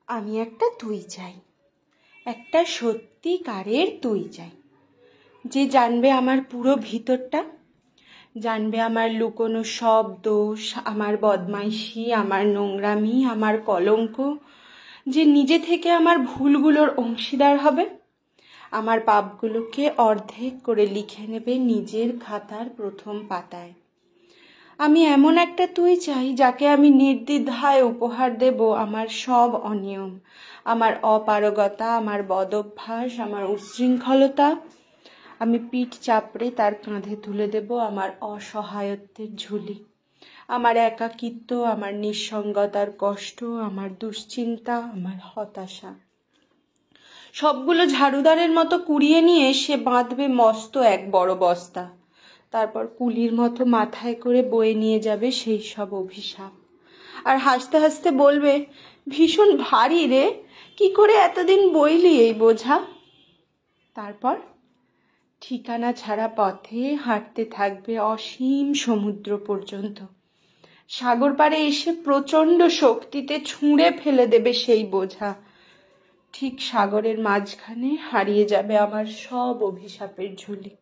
আমি একটা তুই চাই, একটা সত্যিকারের তুই চাই, যে জানবে আমার পুরো ভিতরটা, জানবে আমার লুকোনো সব দোষ, আমার বদমাইশি, আমার নোংরামি, আমার কলঙ্ক, যে নিজে থেকে আমার ভুলগুলোর অংশীদার হবে, আমার পাপগুলোকে অর্ধেক করে লিখে নেবে নিজের খাতার প্রথম পাতায়। আমি এমন একটা তুই চাই যাকে আমি নির্দ্বিধায় উপহার দেব আমার সব অনিয়ম, আমার অপারগতা, আমার বদভ্যাস, আমার উচ্ছৃঙ্খলতা। আমি পিঠ চাপড়ে তার কাঁধে তুলে দেব আমার অসহায়ত্বের ঝুলি, আমার একাকিত্ব, আমার নিঃসঙ্গতার কষ্ট, আমার দুশ্চিন্তা, আমার হতাশা। সবগুলো ঝাড়ুদারের মতো কুড়িয়ে নিয়ে সে বাঁধবে মস্ত এক বড় বস্তা, তারপর কুলির মতো মাথায় করে বয়ে নিয়ে যাবে সেই সব অভিশাপ, আর হাসতে হাসতে বলবে, ভীষণ ভারী রে, কি করে এতদিন বইলি এই বোঝা। তারপর ঠিকানা ছাড়া পথে হাঁটতে থাকবে অসীম সমুদ্র পর্যন্ত, সাগর পাড়ে এসে প্রচণ্ড শক্তিতে ছুঁড়ে ফেলে দেবে সেই বোঝা। ঠিক সাগরের মাঝখানে হারিয়ে যাবে আমার সব অভিশাপের ঝুলি।